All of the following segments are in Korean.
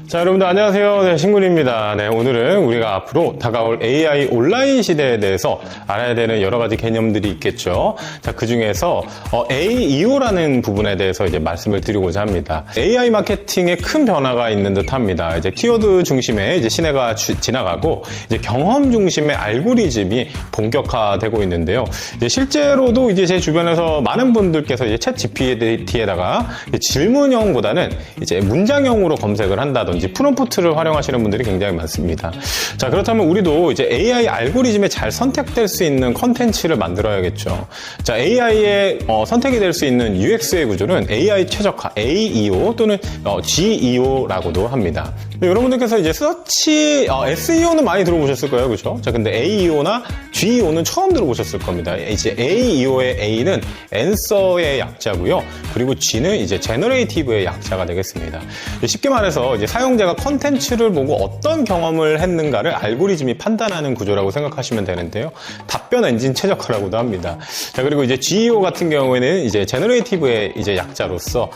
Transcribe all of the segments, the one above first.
자, 여러분들 안녕하세요. 네, 신군입니다. 네, 오늘은 우리가 앞으로 다가올 AI 온라인 시대에 대해서 알아야 되는 여러 가지 개념들이 있겠죠. 자, 그 중에서 AEO라는 부분에 대해서 이제 말씀을 드리고자 합니다. AI 마케팅에 큰 변화가 있는 듯합니다. 이제 키워드 중심의 이제 시대가 지나가고 이제 경험 중심의 알고리즘이 본격화되고 있는데요. 이제 실제로도 이제 제 주변에서 많은 분들께서 이제 챗 GPT에다가 질문형보다는 이제 문장형으로 검색을 한다든지 프롬프트를 활용하시는 분들이 굉장히 많습니다. 자, 그렇다면 우리도 이제 AI 알고리즘에 잘 선택될 수 있는 컨텐츠를 만들어야겠죠. 자, AI에 선택이 될 수 있는 UX의 구조는 AI 최적화, AEO 또는 GEO라고도 합니다. 여러분들께서 이제 서치, SEO는 많이 들어보셨을 거예요. 그죠? 자, 근데 AEO나 GEO는 처음 들어보셨을 겁니다. 이제 AEO의 A는 Answer의 약자고요. 그리고 G는 이제 Generative의 약자가 되겠습니다. 쉽게 말해서 이제 사용자가 컨텐츠를 보고 어떤 경험을 했는가를 알고리즘이 판단하는 구조라고 생각하시면 되는데요. 답변 엔진 최적화라고도 합니다. 자, 그리고 이제 GEO 같은 경우에는 이제 Generative의 이제 약자로서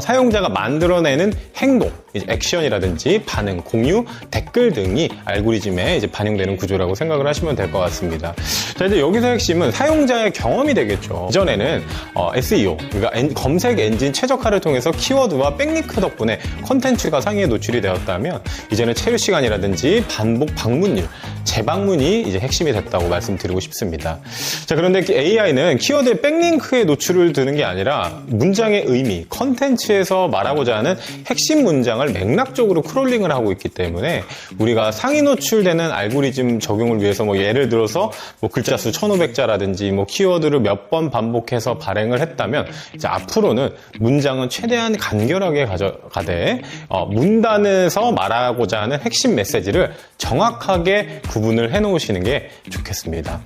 사용자가 만들어내는 행동, 이제 액션이라든지 반응, 공유, 댓글 등이 알고리즘에 이제 반영되는 구조라고 생각을 하시면 될 것 같습니다. 자, 이제 여기서 핵심은 사용자의 경험이 되겠죠. 이전에는 SEO, 그러니까 검색 엔진 최적화를 통해서 키워드와 백링크 덕분에 컨텐츠가 상위에 노출이 되었다면 이제는 체류 시간이라든지 반복 방문율, 재방문이 이제 핵심이 됐다고 말씀드리고 싶습니다. 자, 그런데 AI는 키워드의 백링크에 노출을 두는 게 아니라 문장의 의미, 컨텐츠에서 말하고자 하는 핵심 문장을 맥락적으로 크롤링을 하고 있기 때문에 우리가 상위 노출되는 알고리즘 적용을 위해서 뭐 예를 들어서 뭐 글자 수 1500자라든지 뭐 키워드를 몇 번 반복해서 발행을 했다면 이제 앞으로는 문장은 최대한 간결하게 가되 문단에서 말하고자 하는 핵심 메시지를 정확하게 구분을 해 놓으시는 게 좋겠습니다.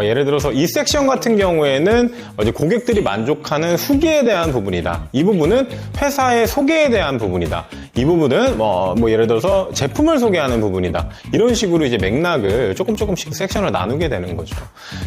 예를 들어서 이 섹션 같은 경우에는 이제 고객들이 만족하는 후기에 대한 부분이다. 이 부분은 회사의 소개에 대한 부분이다. 이 부분은 뭐 예를 들어서 제품을 소개하는 부분이다. 이런 식으로 이제 맥락을 조금씩 섹션을 나누게 되는 거죠.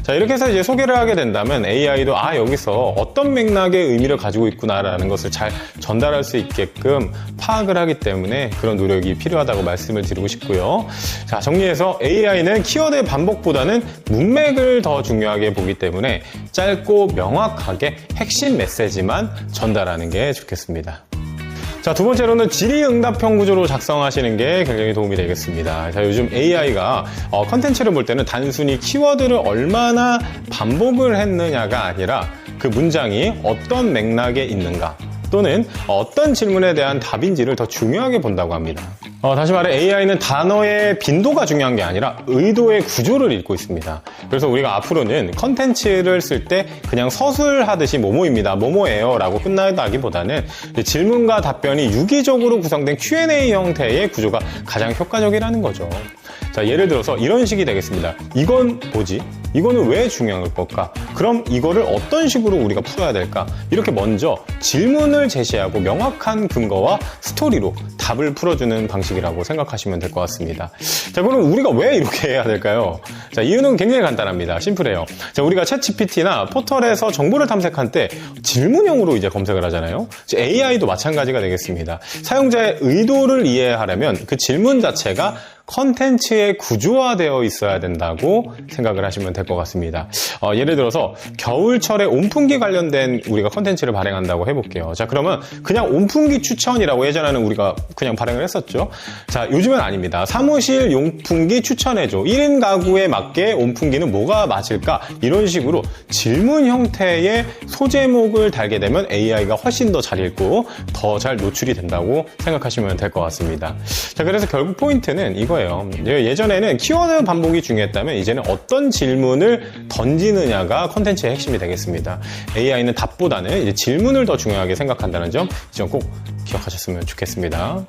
자, 이렇게 해서 이제 소개를 하게 된다면 AI도 여기서 어떤 맥락의 의미를 가지고 있구나라는 것을 잘 전달할 수 있게끔 파악을 하기 때문에 그런 노력이 필요하다고 말씀을 드리고 싶고요. 자, 정리해서 AI는 키워드의 반복보다는 문맥을 더 중요하게 보기 때문에 짧고 명확하게 핵심 메시지만 전달하는 게 좋겠습니다. 자, 두 번째로는 질의응답형 구조로 작성하시는 게 굉장히 도움이 되겠습니다. 자, 요즘 AI가 컨텐츠를 볼 때는 단순히 키워드를 얼마나 반복을 했느냐가 아니라 그 문장이 어떤 맥락에 있는가 또는 어떤 질문에 대한 답인지를 더 중요하게 본다고 합니다. 다시 말해 AI는 단어의 빈도가 중요한 게 아니라 의도의 구조를 읽고 있습니다. 그래서 우리가 앞으로는 컨텐츠를 쓸 때 그냥 서술하듯이 뭐뭐입니다, 뭐뭐예요 라고 끝나기보다는 질문과 답변이 유기적으로 구성된 Q&A 형태의 구조가 가장 효과적이라는 거죠. 자, 예를 들어서 이런 식이 되겠습니다. 이건 뭐지? 이거는 왜 중요한 걸까? 그럼 이거를 어떤 식으로 우리가 풀어야 될까? 이렇게 먼저 질문을 제시하고 명확한 근거와 스토리로 답을 풀어주는 방식이라고 생각하시면 될 것 같습니다. 자, 그럼 우리가 왜 이렇게 해야 될까요? 자, 이유는 굉장히 간단합니다. 심플해요. 자, 우리가 챗 GPT나 포털에서 정보를 탐색할 때 질문형으로 이제 검색을 하잖아요. AI도 마찬가지가 되겠습니다. 사용자의 의도를 이해하려면 그 질문 자체가 컨텐츠에 구조화되어 있어야 된다고 생각을 하시면 될 것 같습니다. 예를 들어서 겨울철에 온풍기 관련된 우리가 컨텐츠를 발행한다고 해볼게요. 자, 그러면 그냥 온풍기 추천이라고 예전에는 우리가 그냥 발행을 했었죠. 자, 요즘은 아닙니다. 사무실 용풍기 추천해줘. 1인 가구에 맞게 온풍기는 뭐가 맞을까? 이런 식으로 질문 형태의 소제목을 달게 되면 AI가 훨씬 더 잘 읽고 더 잘 노출이 된다고 생각하시면 될 것 같습니다. 자, 그래서 결국 포인트는 이거예요. 예전에는 키워드 반복이 중요했다면 이제는 어떤 질문을 던지느냐가 컨텐츠의 핵심이 되겠습니다. AI는 답보다는 이제 질문을 더 중요하게 생각한다는 점 꼭 기억하셨으면 좋겠습니다.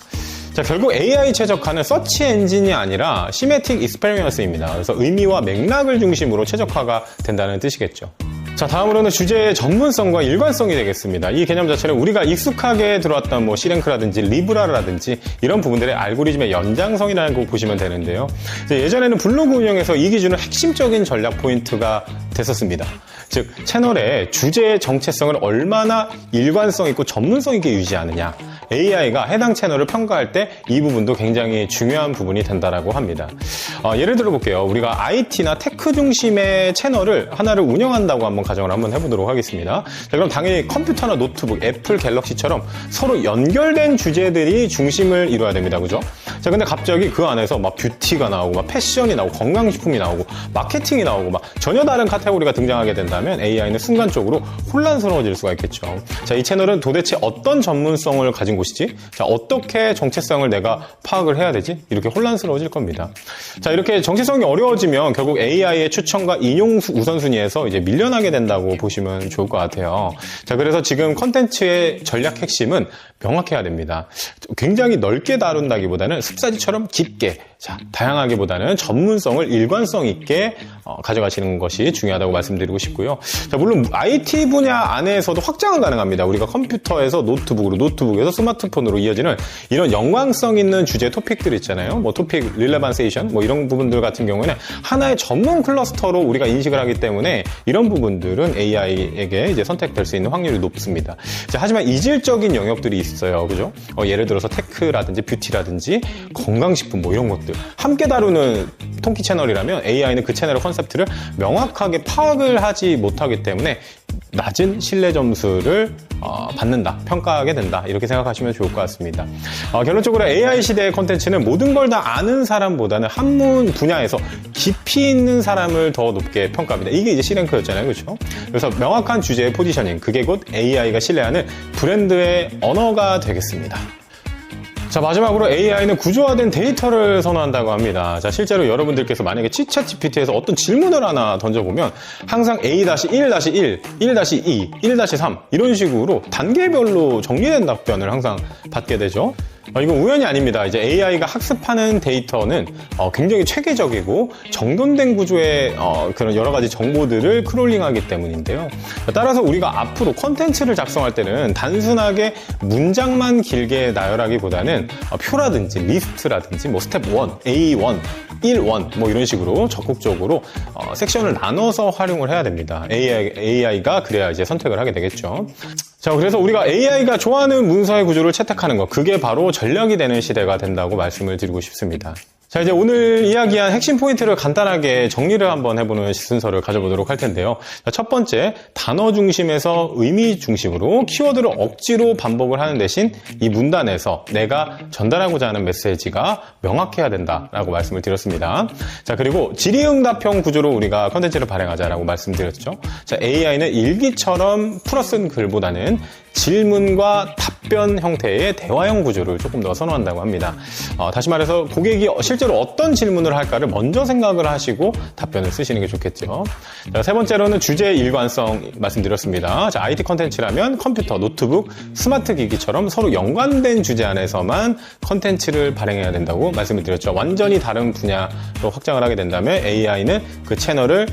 자, 결국 AI 최적화는 서치 엔진이 아니라 시메틱 익스페리언스입니다. 그래서 의미와 맥락을 중심으로 최적화가 된다는 뜻이겠죠. 자, 다음으로는 주제의 전문성과 일관성이 되겠습니다. 이 개념 자체는 우리가 익숙하게 들어왔던 뭐 C랭크라든지 리브라라든지 이런 부분들의 알고리즘의 연장성이라는 거 보시면 되는데요. 예전에는 블로그 운영에서 이 기준은 핵심적인 전략 포인트가 됐었습니다. 즉 채널의 주제의 정체성을 얼마나 일관성 있고 전문성 있게 유지하느냐. AI가 해당 채널을 평가할 때 이 부분도 굉장히 중요한 부분이 된다라고 합니다. 예를 들어 볼게요. 우리가 IT나 테크 중심의 채널을 하나를 운영한다고 한번 가정을 한번 해보도록 하겠습니다. 자, 그럼 당연히 컴퓨터나 노트북, 애플, 갤럭시처럼 서로 연결된 주제들이 중심을 이루어야 됩니다. 그죠? 자, 근데 갑자기 그 안에서 막 뷰티가 나오고, 막 패션이 나오고, 건강식품이 나오고, 마케팅이 나오고, 막 전혀 다른 카테고리가 등장하게 된다면 AI는 순간적으로 혼란스러워질 수가 있겠죠. 자, 이 채널은 도대체 어떤 전문성을 가진 곳이지? 자, 어떻게 정체성을 내가 파악을 해야 되지? 이렇게 혼란스러워질 겁니다. 자, 이렇게 정체성이 어려워지면 결국 AI의 추천과 인용 우선순위에서 이제 밀려나게 된다고 보시면 좋을 것 같아요. 자, 그래서 지금 컨텐츠의 전략 핵심은 명확해야 됩니다. 굉장히 넓게 다룬다기보다는 습사지처럼 깊게, 자, 다양하기보다는 전문성을 일관성 있게 가져가시는 것이 중요하다고 말씀드리고 싶고요. 자, 물론 IT 분야 안에서도 확장은 가능합니다. 우리가 컴퓨터에서 노트북으로, 노트북에서 스마트폰으로 이어지는 이런 연관성 있는 주제 토픽들 있잖아요. 뭐 토픽 릴레반세이션 뭐 이런 부분들 같은 경우에는 하나의 전문 클러스터로 우리가 인식을 하기 때문에 이런 부분들은 AI에게 이제 선택될 수 있는 확률이 높습니다. 자, 하지만 이질적인 영역들이 있어요. 그죠? 예를 들어서 테크라든지 뷰티라든지 건강식품 뭐 이런 것들 함께 다루는 통키 채널이라면 AI는 그 채널의 컨셉트를 명확하게 파악을 하지 못하기 때문에 낮은 신뢰 점수를 받는다, 평가하게 된다, 이렇게 생각하시면 좋을 것 같습니다. 결론적으로 AI 시대의 콘텐츠는 모든 걸 다 아는 사람보다는 한문 분야에서 깊이 있는 사람을 더 높게 평가합니다. 이게 이제 C랭크였잖아요. 그렇죠? 그래서 명확한 주제의 포지셔닝, 그게 곧 AI가 신뢰하는 브랜드의 언어가 되겠습니다. 자, 마지막으로 AI는 구조화된 데이터를 선호한다고 합니다. 자, 실제로 여러분들께서 만약에 챗GPT에서 어떤 질문을 하나 던져보면 항상 A-1-1, 1-2, 1-3 이런 식으로 단계별로 정리된 답변을 항상 받게 되죠. 이건 우연이 아닙니다. 이제 AI가 학습하는 데이터는 굉장히 체계적이고 정돈된 구조의 그런 여러 가지 정보들을 크롤링하기 때문인데요. 따라서 우리가 앞으로 콘텐츠를 작성할 때는 단순하게 문장만 길게 나열하기보다는 표라든지 리스트라든지 뭐 스텝 1, A1, 1, 뭐 이런 식으로 적극적으로 섹션을 나눠서 활용을 해야 됩니다. AI가 그래야 이제 선택을 하게 되겠죠. 자, 그래서 우리가 AI가 좋아하는 문서의 구조를 채택하는 것, 그게 바로 전략이 되는 시대가 된다고 말씀을 드리고 싶습니다. 자, 이제 오늘 이야기한 핵심 포인트를 간단하게 정리를 한번 해보는 순서를 가져보도록 할 텐데요. 자, 첫 번째, 단어 중심에서 의미 중심으로 키워드를 억지로 반복을 하는 대신 이 문단에서 내가 전달하고자 하는 메시지가 명확해야 된다라고 말씀을 드렸습니다. 자, 그리고 질의응답형 구조로 우리가 컨텐츠를 발행하자라고 말씀드렸죠. 자, AI는 일기처럼 풀어쓴 글보다는 질문과 답변 형태의 대화형 구조를 조금 더 선호한다고 합니다. 다시 말해서 고객이 실제로 어떤 질문을 할까를 먼저 생각을 하시고 답변을 쓰시는 게 좋겠죠. 자, 세 번째로는 주제의 일관성 말씀드렸습니다. 자, IT 컨텐츠라면 컴퓨터, 노트북, 스마트 기기처럼 서로 연관된 주제 안에서만 컨텐츠를 발행해야 된다고 말씀을 드렸죠. 완전히 다른 분야로 확장을 하게 된다면 AI는 그 채널을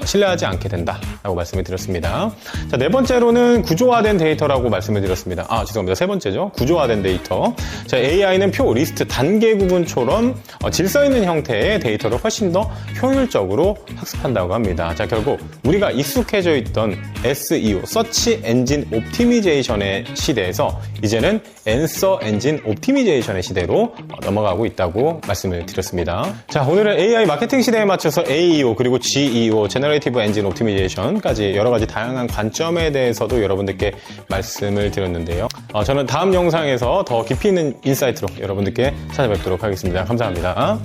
신뢰하지 않게 된다라고 말씀을 드렸습니다. 자, 네 번째로는 구조화된 데이터라고 말씀을 드렸습니다. 죄송합니다. 세 번째죠. 구조화된 데이터. 자, AI는 표, 리스트, 단계 구분처럼 질서 있는 형태의 데이터를 훨씬 더 효율적으로 학습한다고 합니다. 자, 결국 우리가 익숙해져 있던 SEO, 서치 엔진 옵티미제이션의 시대에서 이제는 앤서 엔진 옵티미제이션의 시대로 넘어가고 있다고 말씀을 드렸습니다. 자, 오늘은 AI 마케팅 시대에 맞춰서 AEO 그리고 GEO, 제너레이티브 엔진 옵티미제이션까지 여러 가지 다양한 관점에 대해서도 여러분들께 말씀을 드렸는데요. 저는 다음 영상에서 더 깊이 있는 인사이트로 여러분들께 찾아뵙도록 하겠습니다. 감사합니다.